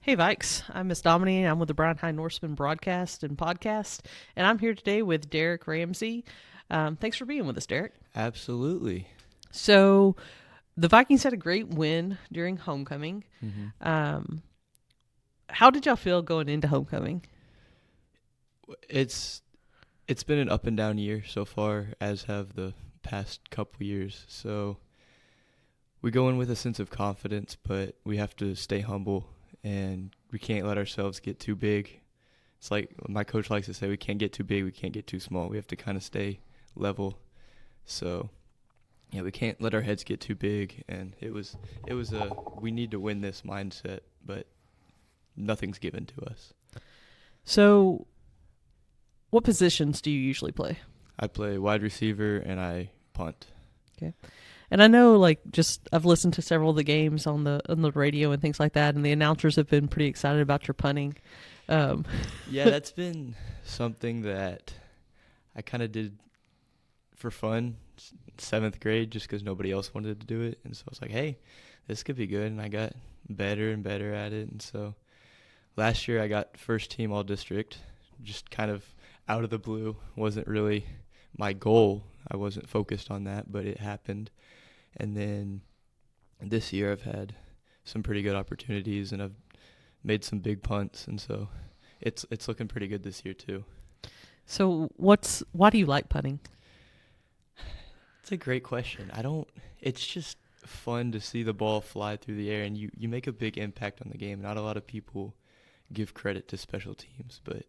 Hey Vikes, I'm Miss Dominy. I'm with the Brown High Norseman broadcast and podcast, and I'm here today with Derek Ramsey. Thanks for being with us, Derek. Absolutely. So, the Vikings had a great win during homecoming. hmm Um, how did y'all feel going into homecoming? It's it's been an up and down year so far, as have the past couple years. So we go in with a sense of confidence, but we have to stay humble, and we can't let ourselves get too big. It's like my coach likes to say, we can't get too big, we can't get too small. We have to kind of stay level. So yeah, we can't let our heads get too big, and it was a we need to win this mindset, but nothing's given to us. So, what positions do you usually play? I play wide receiver and I punt. Okay. And I know, just I've listened to several of the games on the radio and things like that, and the announcers have been pretty excited about your punting. Um, Yeah, that's been something that I kind of did for fun, seventh grade, just because nobody else wanted to do it. And so I was like, hey, this could be good. And I got better and better at it. And so last year I got first team all district, just kind of out of the blue. Wasn't really my goal. I wasn't focused on that, but it happened. And then this year I've had some pretty good opportunities and I've made some big punts. And so it's looking pretty good this year too. so, why do you like punting? It's a great question. It's just fun to see the ball fly through the air and you make a big impact on the game. Not a lot of people give credit to special teams, but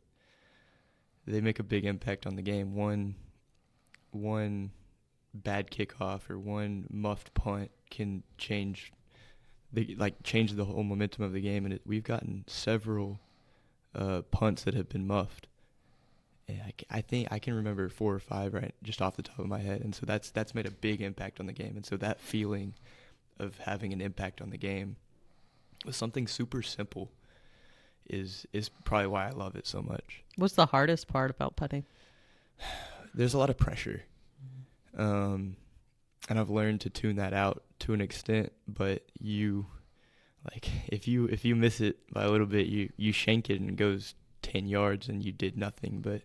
they make a big impact on the game. One bad kickoff or one muffed punt can change the whole momentum of the game. And we've gotten several punts that have been muffed. And I think I can remember 4 or 5 right just off the top of my head, and so that's made a big impact on the game. And so that feeling of having an impact on the game with something super simple is probably why I love it so much. What's the hardest part about putting? There's a lot of pressure, and I've learned to tune that out to an extent. But if you miss it by a little bit, you shank it and it goes 10 yards and you did nothing. But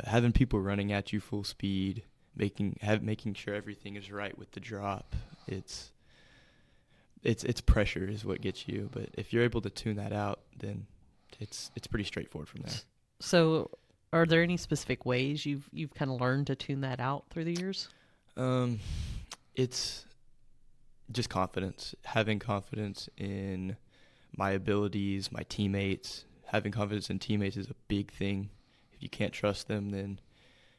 having people running at you full speed, making sure everything is right with the drop, it's pressure is what gets you. But if you're able to tune that out, then it's pretty straightforward from there. So, are there any specific ways you've kind of learned to tune that out through the years? It's just confidence, having confidence in my abilities, my teammates. Having confidence in teammates is a big thing. If you can't trust them, then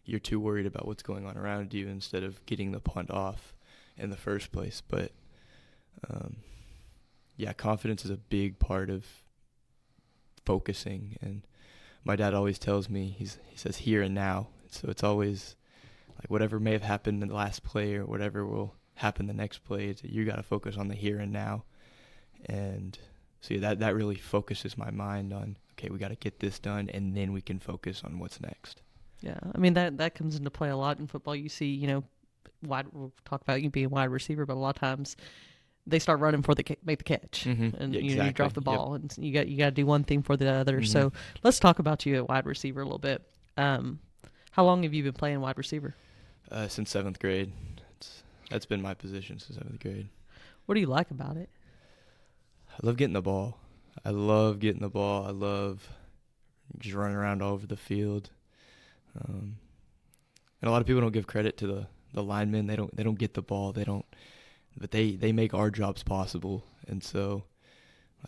you're too worried about what's going on around you instead of getting the punt off in the first place. But yeah, confidence is a big part of focusing. And my dad always tells me, he says here and now. So it's always like whatever may have happened in the last play or whatever will happen the next play, you got to focus on the here and now. And so yeah, that really focuses my mind on, okay, we got to get this done, and then we can focus on what's next. Yeah, I mean that comes into play a lot in football. You see, we'll talk about you being a wide receiver, but a lot of times they start running for make the catch, and Yeah, you exactly. drop the Yep. ball, and you got to do one thing for the other. So let's talk about you at wide receiver a little bit. How long have you been playing wide receiver? Since 7th grade. That's been my position since 7th grade. What do you like about it? I love getting the ball. I love just running around all over the field. And a lot of people don't give credit to the linemen. They don't get the ball. But they make our jobs possible. And so,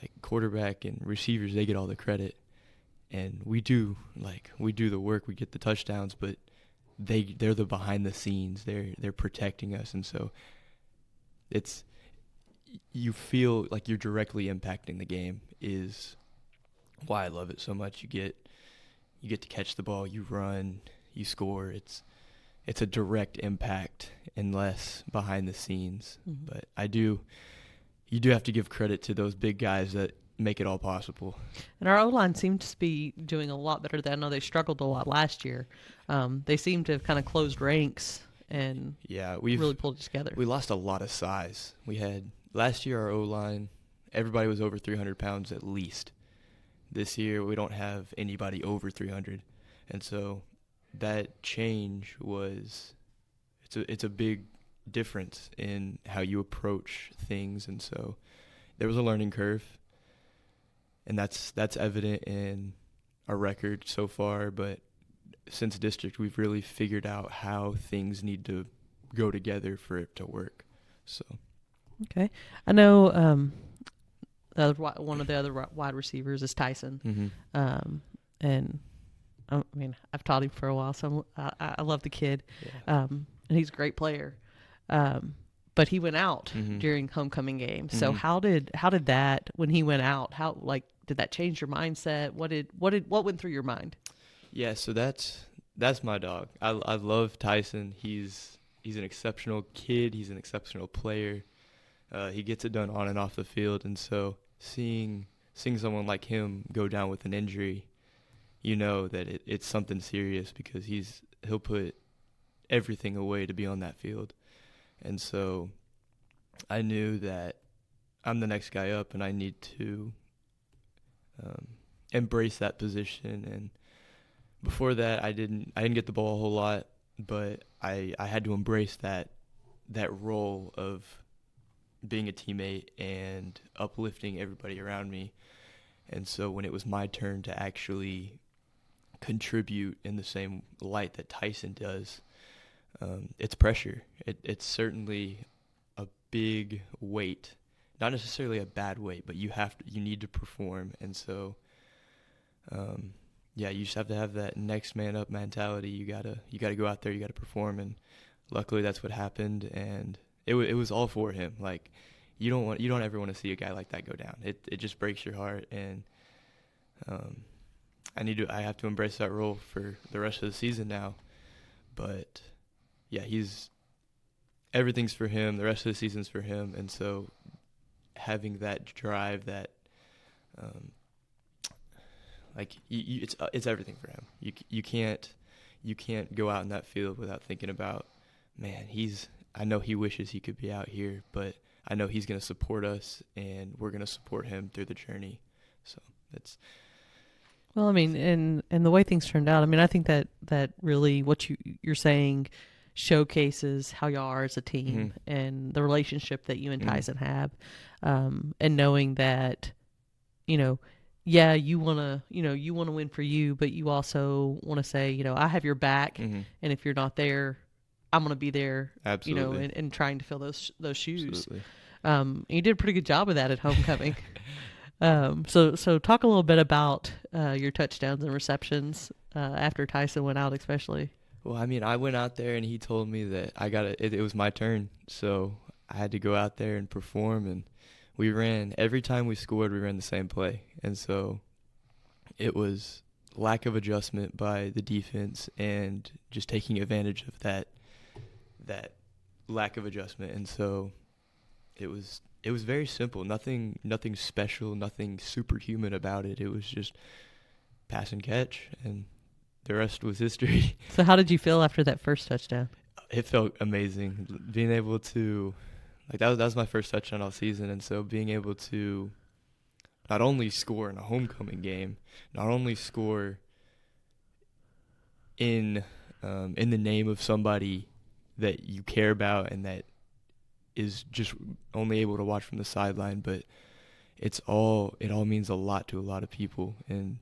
like quarterback and receivers, they get all the credit. And we do the work. We get the touchdowns, but they're the behind the scenes. They're protecting us, and so you feel like you're directly impacting the game. Is why I love it so much. You get to catch the ball, you run, you score. It's a direct impact and less behind the scenes. Mm-hmm. But you do have to give credit to those big guys that make it all possible. And our O-line seems to be doing a lot better. I know they struggled a lot last year. They seem to have kind of closed ranks and really pulled it together. We lost a lot of size. We had last year our O-line, everybody was over 300 pounds at least. This year we don't have anybody over 300, and so that change was it's a big difference in how you approach things, and so there was a learning curve, and that's evident in our record so far. But since district, we've really figured out how things need to go together for it to work. So, okay, I know one of the other wide receivers is Tyson, and I mean I've taught him for a while, so I love the kid, and he's a great player. But he went out during homecoming game. So how did that, when he went out, how, like, did that change your mindset? What went through your mind? Yeah, so that's my dog. I love Tyson. He's an exceptional kid. He's an exceptional player. He gets it done on and off the field, and so seeing someone like him go down with an injury, you know that it's something serious, because he'll put everything away to be on that field. And so I knew that I'm the next guy up, and I need to embrace that position. And before that, I didn't get the ball a whole lot, but I had to embrace that role of being a teammate and uplifting everybody around me. And so when it was my turn to actually contribute in the same light that Tyson does, it's pressure. It's certainly a big weight, not necessarily a bad weight, but you need to perform. And so, you just have to have that next man up mentality. You gotta go out there. You gotta perform. And luckily, that's what happened. And it was all for him. Like, you don't ever want to see a guy like that go down. It just breaks your heart. And I have to embrace that role for the rest of the season now. But yeah, everything's for him. The rest of the season's for him. And so having that drive, that it's everything for him. You can't go out in that field without thinking about, man, I know he wishes he could be out here, but I know he's going to support us, and we're going to support him through the journey. So that's. Well, I mean, and the way things turned out, I mean, I think that really what you're saying showcases how y'all are as a team and the relationship that you and Tyson have, and knowing that, you want to win for you, but you also want to say, I have your back, and if you're not there, I'm going to be there. Absolutely. And trying to fill those shoes. Absolutely. You did a pretty good job of that at homecoming. So talk a little bit about your touchdowns and receptions after Tyson went out, especially. Well, I mean, I went out there and he told me that it was my turn, so I had to go out there and perform. And every time we scored, we ran the same play, and so it was lack of adjustment by the defense and just taking advantage of that lack of adjustment. And so it was very simple. Nothing special, nothing superhuman about it. It was just pass and catch, and the rest was history. So how did you feel after that first touchdown? It felt amazing. Being able to, that was my first touchdown all season, and so being able to not only score in a homecoming game, not only score in the name of somebody that you care about and that is just only able to watch from the sideline, but it all means a lot to a lot of people. And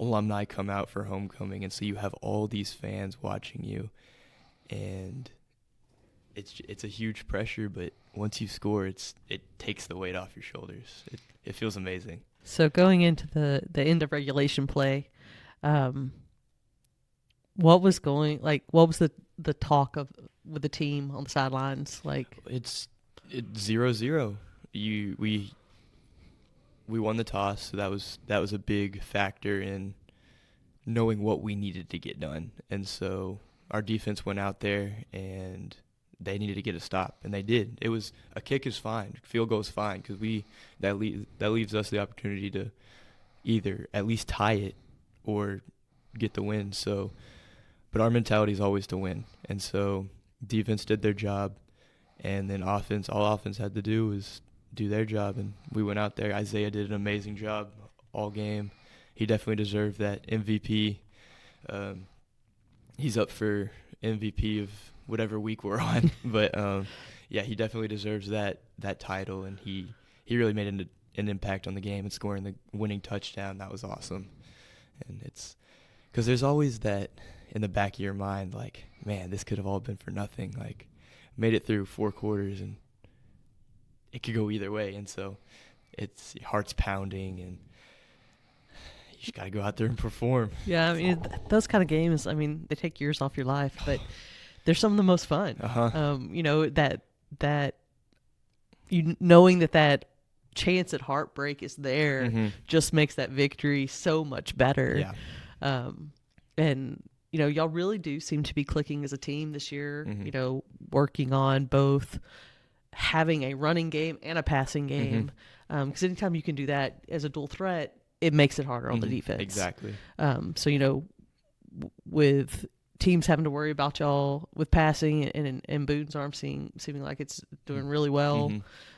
alumni come out for homecoming, and so you have all these fans watching you, and it's a huge pressure, but once you score, it takes the weight off your shoulders. It feels amazing. So going into the end of regulation play, what was the talk with the team on the sidelines like? It's 0-0. We won the toss, so that was a big factor in knowing what we needed to get done. And so our defense went out there and they needed to get a stop, and they did. It was a kick is fine, field goal is fine, because that leaves us the opportunity to either at least tie it or get the win. So, but our mentality is always to win, and so defense did their job, and then all offense had to do was do their job, and we went out there. Isaiah did an amazing job all game. He definitely deserved that MVP. He's up for MVP of whatever week we're on, but yeah, he definitely deserves that title, and he really made an impact on the game and scoring the winning touchdown. That was awesome. And it's because there's always that in the back of your mind, like, man, this could have all been for nothing. Like, made it through 4 quarters, and it could go either way. And so it's your heart's pounding, and you just got to go out there and perform. Yeah, I mean, those kind of games, I mean, they take years off your life, but they're some of the most fun. You know, that you knowing that chance at heartbreak is there just makes that victory so much better. Yeah. And, you know, y'all really do seem to be clicking as a team this year, you know, working on both having a running game and a passing game. Because anytime you can do that as a dual threat, it makes it harder on the defense. Exactly. So, you know, with teams having to worry about y'all with passing and Boone's arm seeming like it's doing really well.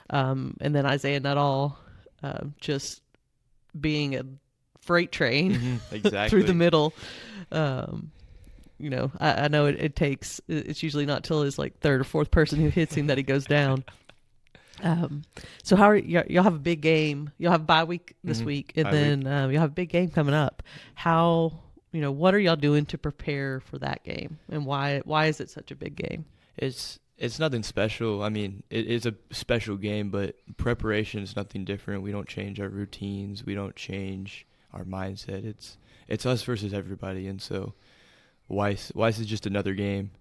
And then Isaiah Nuttall just being a freight train exactly. through the middle. You know, I know it takes, it's usually not till his like third or fourth person who hits him that he goes down. So how are y'all have a big game? You'll have a bye week this week, and then you'll have a big game coming up. How, you know, what are y'all doing to prepare for that game, and why is it such a big game? It's nothing special. I mean, it is a special game, but preparation is nothing different. We don't change our routines. We don't change our mindset. It's us versus everybody, and so Weiss is just another game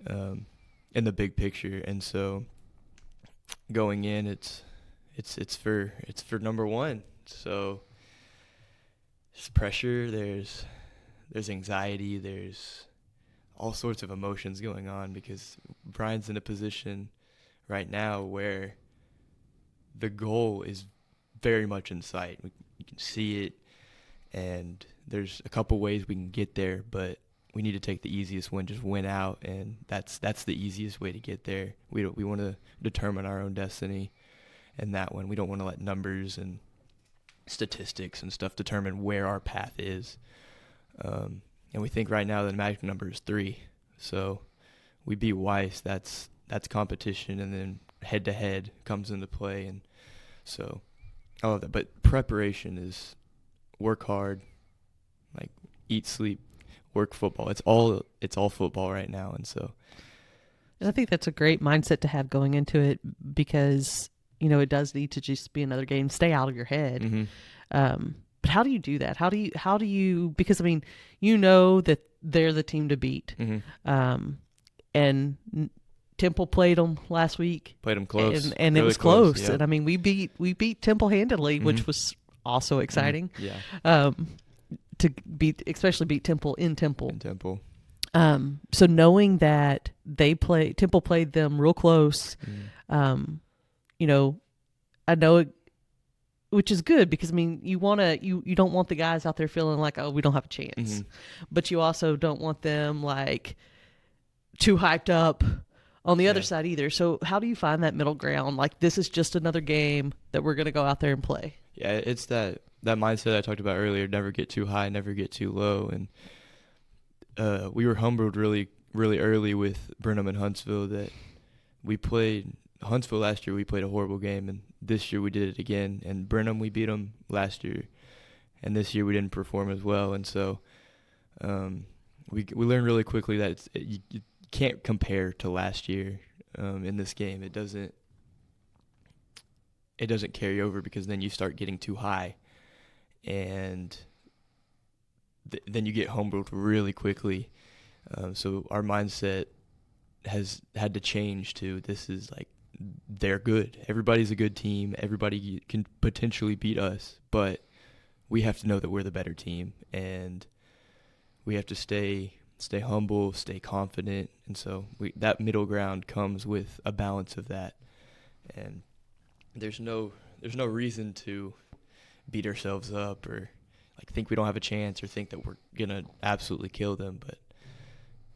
in the big picture, and so going in, it's for number one. So there's pressure, there's anxiety, there's all sorts of emotions going on because Brian's in a position right now where the goal is very much in sight. You can see it, and there's a couple ways we can get there, but we need to take the easiest one, just win out, and that's the easiest way to get there. We want to determine our own destiny, and that one we don't want to let numbers and statistics and stuff determine where our path is. And we think right now the magic number is 3. So we beat Weiss. That's competition, and then head to head comes into play, and so I love that. But preparation is work hard, like eat, sleep, work, football. It's all football right now, and so. And I think that's a great mindset to have going into it because, you know, it does need to just be another game, stay out of your head. But how do you do that? How do you, because I mean, you know that they're the team to beat. And Temple played them last week. Played them close. And really it was close. Yeah. And I mean, we beat Temple handily, which was also exciting. Yeah. To especially beat Temple in Temple. So knowing that Temple played them real close, you know, I know it, which is good because I mean, you don't want the guys out there feeling like, oh, we don't have a chance, but you also don't want them like too hyped up on the other side either. So how do you find that middle ground? Like, this is just another game that we're going to go out there and play. Yeah, it's that mindset I talked about earlier, never get too high, never get too low. And we were humbled really, really early with Brenham and Huntsville that we played Huntsville last year. We played a horrible game, and this year we did it again. And Brenham, we beat them last year, and this year we didn't perform as well. And so we learned really quickly that you can't compare to last year in this game. It doesn't carry over because then you start getting too high, and then you get humbled really quickly. So our mindset has had to change to this is like they're good. Everybody's a good team. Everybody can potentially beat us, but we have to know that we're the better team, and we have to stay humble, stay confident, and so that middle ground comes with a balance of that. And there's no reason to beat ourselves up or like think we don't have a chance or think that we're gonna absolutely kill them, but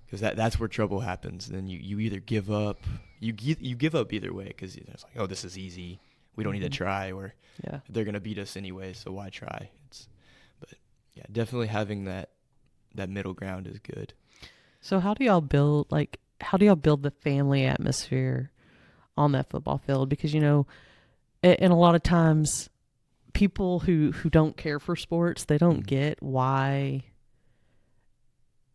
because that's where trouble happens. Then you either give up, you give up either way because it's like, oh, this is easy, we don't need to try, or Yeah. they're going to beat us anyway, so why try? But yeah, definitely having that middle ground is good. So how do y'all build the family atmosphere on that football field? Because, and a lot of times people who don't care for sports, they don't get why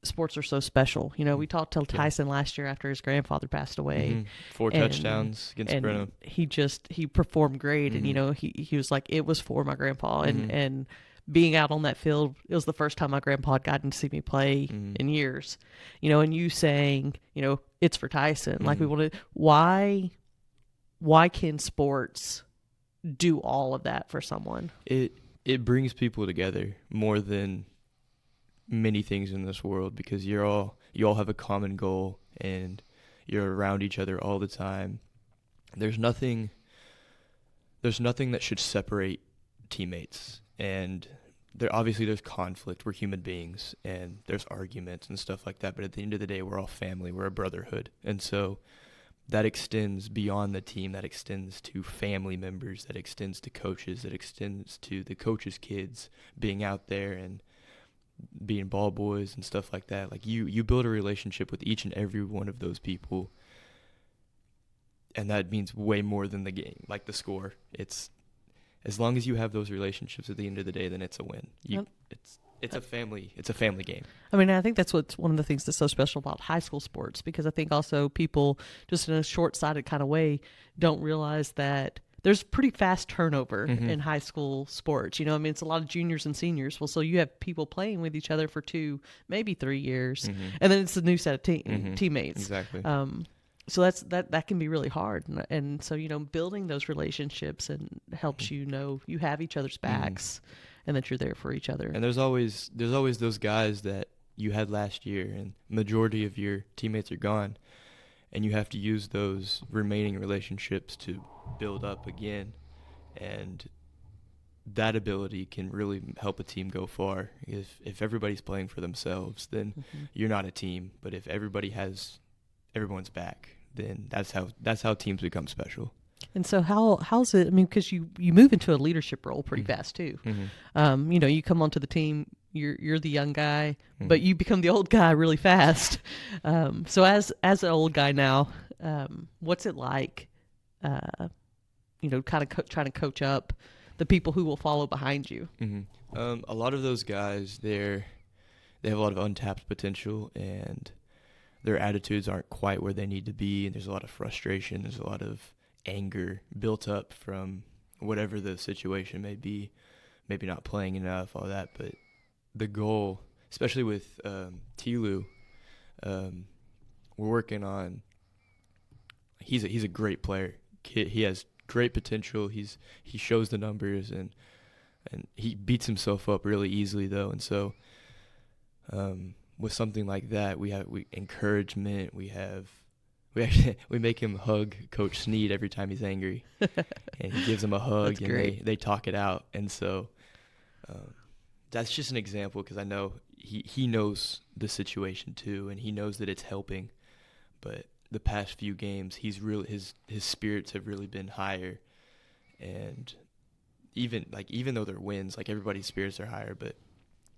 sports are so special. We talked to Tyson last year after his grandfather passed away. 4 touchdowns against Brenham. He performed great, and he was like, it was for my grandpa, and being out on that field, it was the first time my grandpa had gotten to see me play in years. And you saying, it's for Tyson. Like, we want to. Why can sports do all of that for someone? It brings people together more than many things in this world, because you all have a common goal and you're around each other all the time. There's nothing that should separate teammates, and there's conflict. We're human beings, and there's arguments and stuff like that, but at the end of the day, we're all family. We're a brotherhood. And so that extends beyond the team, that extends to family members, that extends to coaches, that extends to the coaches' kids being out there and being ball boys and stuff like that. Like, you build a relationship with each and every one of those people, and that means way more than the game, like the score. It's as long as you have those relationships at the end of the day, then it's a win. It's a family game. I mean, I think that's what's one of the things that's so special about high school sports, because I think also people, just in a short-sighted kind of way, don't realize that there's pretty fast turnover in high school sports. It's a lot of juniors and seniors. Well, so you have people playing with each other for 2, maybe 3 years, and then it's a new set of teammates. Exactly. So that can be really hard, and so building those relationships and helps you have each other's backs, and that you're there for each other. And there's always those guys that you had last year, and majority of your teammates are gone, and you have to use those remaining relationships to build up again, and that ability can really help a team go far. If everybody's playing for themselves, then you're not a team. But if everybody has everyone's back, then that's how teams become special. And so how's it? I mean, because you move into a leadership role pretty fast too. You come onto the team, you're the young guy, but you become the old guy really fast. So as an old guy now, what's it like? Kind of trying to coach up the people who will follow behind you. A lot of those guys, they have a lot of untapped potential, and their attitudes aren't quite where they need to be, and there's a lot of frustration. There's a lot of anger built up from whatever the situation may be, maybe not playing enough, all that. But the goal, especially with Tilu, we're working on. He's a great player. He has great potential. He shows the numbers, and he beats himself up really easily though. And so with something like that, we encouragement. We make him hug Coach Snead every time he's angry, and he gives him a hug. That's great. They talk it out. And so that's just an example, because I know he knows the situation too, and he knows that it's helping. But the past few games, his spirits have really been higher, and even though they're wins, like, everybody's spirits are higher, but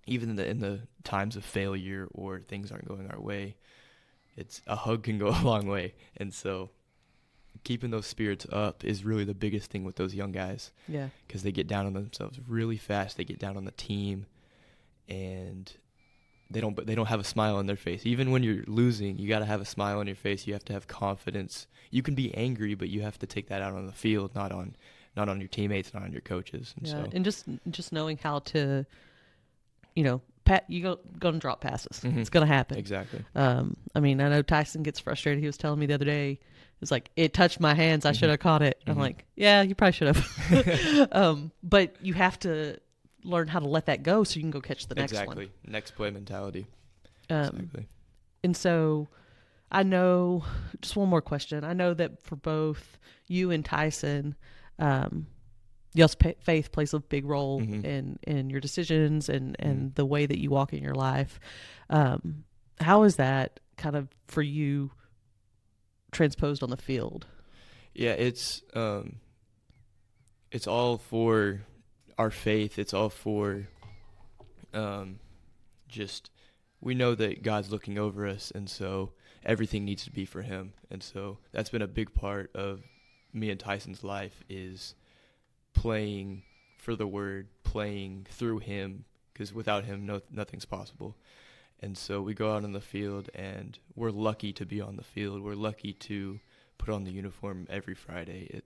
even in the times of failure or things aren't going our way, it's a hug can go a long way. And so keeping those spirits up is really the biggest thing with those young guys. Yeah. Because they get down on themselves really fast. They get down on the team, and they don't have a smile on their face. Even when you're losing, you got to have a smile on your face. You have to have confidence. You can be angry, but you have to take that out on the field, not on your teammates, not on your coaches. And so, and just knowing how to, you go and drop passes. It's going to happen. Exactly. I mean, I know Tyson gets frustrated. He was telling me the other day, it's like, it touched my hands. I should have caught it. I'm like, yeah, you probably should have. But you have to learn how to let that go so you can go catch the next one. Exactly. Next play mentality. Exactly. And so I know, just one more question. I know that for both you and Tyson, y'all's faith plays a big role in your decisions and the way that you walk in your life. How is that kind of for you transposed on the field? Yeah, it's it's all for our faith. It's all for just we know that God's looking over us, and so everything needs to be for him. And so that's been a big part of me and Tyson's life, is playing for the word, playing through him, because without him, nothing's possible. And so we go out on the field, and we're lucky to be on the field. We're lucky to put on the uniform every Friday.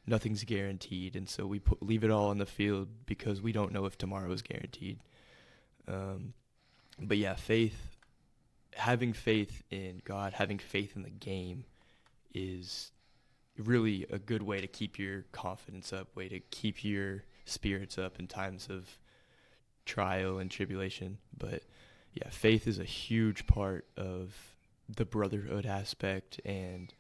Nothing's guaranteed, and so we leave it all on the field because we don't know if tomorrow is guaranteed. But yeah, having faith in God, having faith in the game is really a good way to keep your confidence up, way to keep your spirits up in times of trial and tribulation. But yeah, faith is a huge part of the brotherhood aspect, and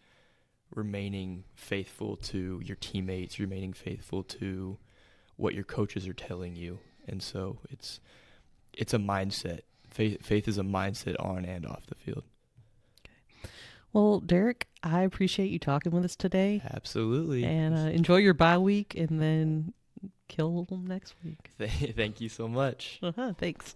remaining faithful to your teammates, remaining faithful to what your coaches are telling you. And so it's a mindset. Faith is a mindset on and off the field. Okay. Well, Derek, I appreciate you talking with us today. Absolutely. And enjoy your bye week, and then kill them next week. Thank you so much. Thanks.